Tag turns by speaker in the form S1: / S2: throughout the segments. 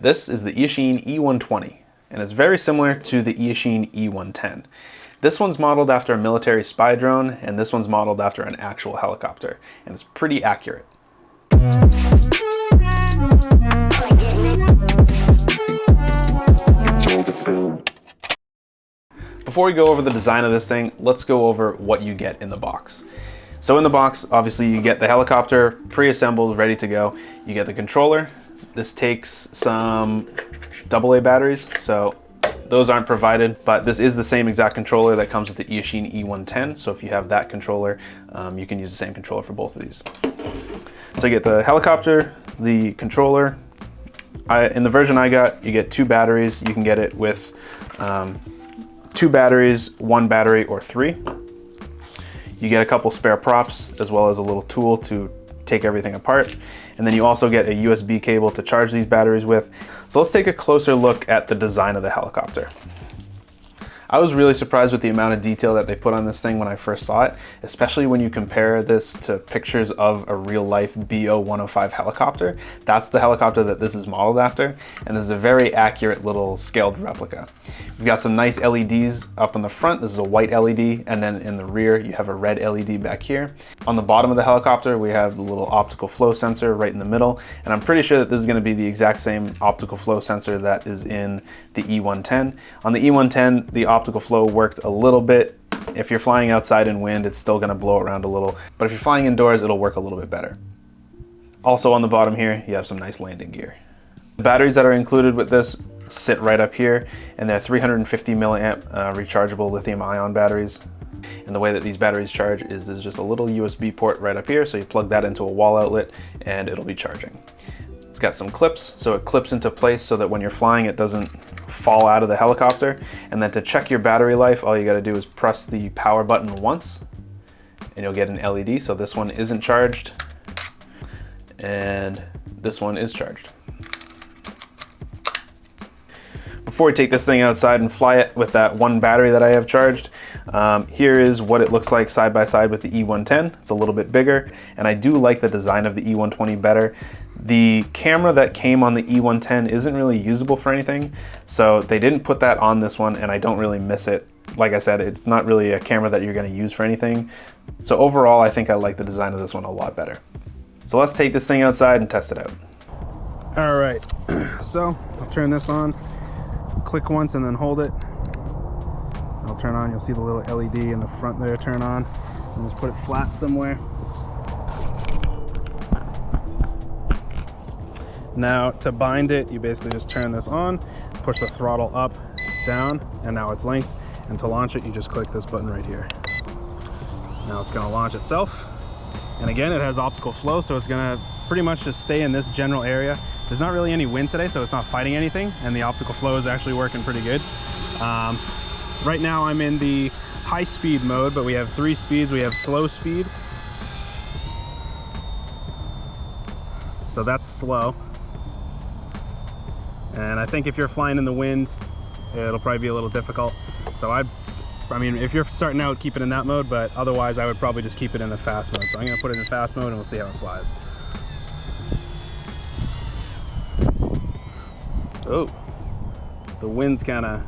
S1: This is the Eachine E120, and it's very similar to the Eachine E110. This one's modeled after a military spy drone, and this one's modeled after an actual helicopter, and it's pretty accurate. Before we go over the design of this thing, let's go over what you get in the box. So in the box, obviously you get the helicopter pre-assembled, ready to go. You get the controller. This takes some AA batteries, so those aren't provided, but this is the same exact controller that comes with the Eachine E110. So if you have that controller, you can use the same controller for both of these. So you get the helicopter, the controller. In the version I got, you get 2 batteries. You can get it with 2 batteries, 1 battery, or 3. You get a couple spare props, as well as a little tool to take everything apart. And then you also get a USB cable to charge these batteries with. So let's take a closer look at the design of the helicopter. I was really surprised with the amount of detail that they put on this thing when I first saw it, especially when you compare this to pictures of a real life BO-105 helicopter. That's the helicopter that this is modeled after, and this is a very accurate little scaled replica. We've got some nice LEDs up in the front. This is a white LED, and then in the rear you have a red LED back here. On the bottom of the helicopter we have the little optical flow sensor right in the middle, and I'm pretty sure that this is going to be the exact same optical flow sensor that is in the E110. On the E110, the optical flow worked a little bit. If you're flying outside in wind, it's still going to blow around a little, but if you're flying indoors, it'll work a little bit better. Also on the bottom here, you have some nice landing gear. The batteries that are included with this sit right up here, and they're 350 milliamp rechargeable lithium ion batteries. And the way that these batteries charge is there's just a little USB port right up here, so you plug that into a wall outlet and it'll be charging. It's got some clips, so it clips into place so that when you're flying it doesn't fall out of the helicopter. And then to check your battery life, all you got to do is press the power button once and you'll get an LED. So this one isn't charged and this one is charged. Before we take this thing outside and fly it with that 1 battery that I have charged, here is what it looks like side by side with the E110. It's a little bit bigger, and I do like the design of the E120 better. The camera that came on the E110 isn't really usable for anything, so they didn't put that on this one, and I don't really miss it. Like I said, it's not really a camera that you're going to use for anything. So overall, I think I like the design of this one a lot better. So let's take this thing outside and test it out. All right, so I'll turn this on. Click once and then hold it. I'll turn on, you'll see the little LED in the front there turn on. And just put it flat somewhere. Now to bind it, you basically just turn this on, push the throttle up, down, and now it's linked. And to launch it, you just click this button right here. Now it's gonna launch itself. And again, it has optical flow, so it's gonna pretty much just stay in this general area. There's not really any wind today, so it's not fighting anything, and the optical flow is actually working pretty good. Right now I'm in the high speed mode, but we have 3 speeds. We have slow speed. So that's slow. And I think if you're flying in the wind, it'll probably be a little difficult. So I mean, if you're starting out, keep it in that mode, but otherwise I would probably just keep it in the fast mode. So I'm gonna put it in fast mode and we'll see how it flies. Oh, the wind's kind of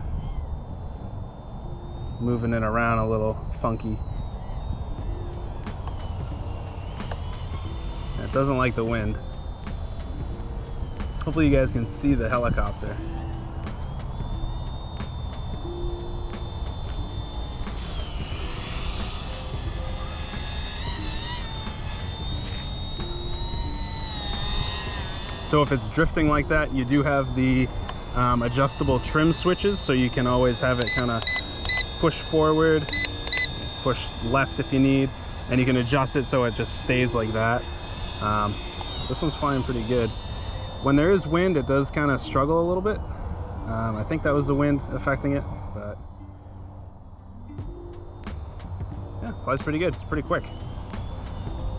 S1: moving it around a little funky. It doesn't like the wind. Hopefully you guys can see the helicopter. So if it's drifting like that, you do have the adjustable trim switches, so you can always have it kind of push forward, push left if you need, and you can adjust it so it just stays like that. This one's flying pretty good. When there is wind, it does kind of struggle a little bit. I think that was the wind affecting it, but yeah, flies pretty good. It's pretty quick.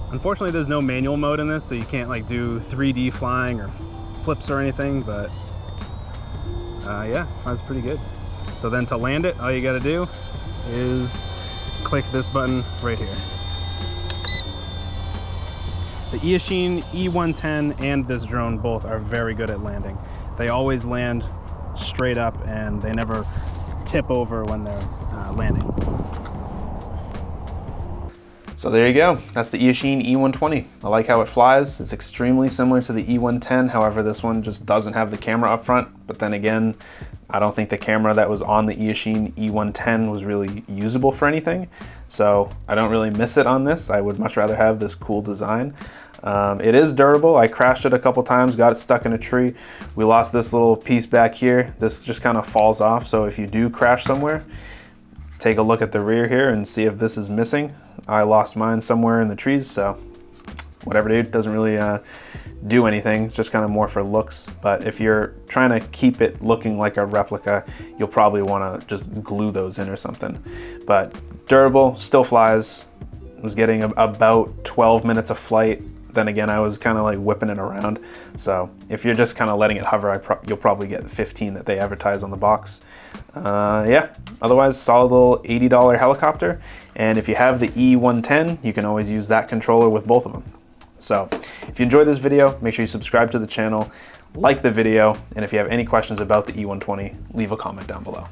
S1: Unfortunately, there's no manual mode in this, so you can't like do 3D flying or flips or anything, but yeah, flies pretty good. So then to land it, all you gotta do is click this button right here. The Eachine E110 and this drone both are very good at landing. They always land straight up and they never tip over when they're landing. So there you go, that's the Eachine E120. I like how it flies. It's extremely similar to the E110, however this one just doesn't have the camera up front, but then again, I don't think the camera that was on the Eachine E110 was really usable for anything, so I don't really miss it on this. I would much rather have this cool design. It is durable. I crashed it a couple times, got it stuck in a tree. We lost this little piece back here. This just kind of falls off, so if you do crash somewhere, take a look at the rear here and see if this is missing. I lost mine somewhere in the trees, so whatever, dude, doesn't really do anything. It's just kind of more for looks. But if you're trying to keep it looking like a replica, you'll probably want to just glue those in or something. But durable, still flies. Was getting about 12 minutes of flight. Then again, I was kind of like whipping it around. So if you're just kind of letting it hover, you'll probably get 15 that they advertise on the box. Yeah, otherwise solid little $80 helicopter. And if you have the E110, you can always use that controller with both of them. So if you enjoyed this video, make sure you subscribe to the channel, like the video, and if you have any questions about the E120, leave a comment down below.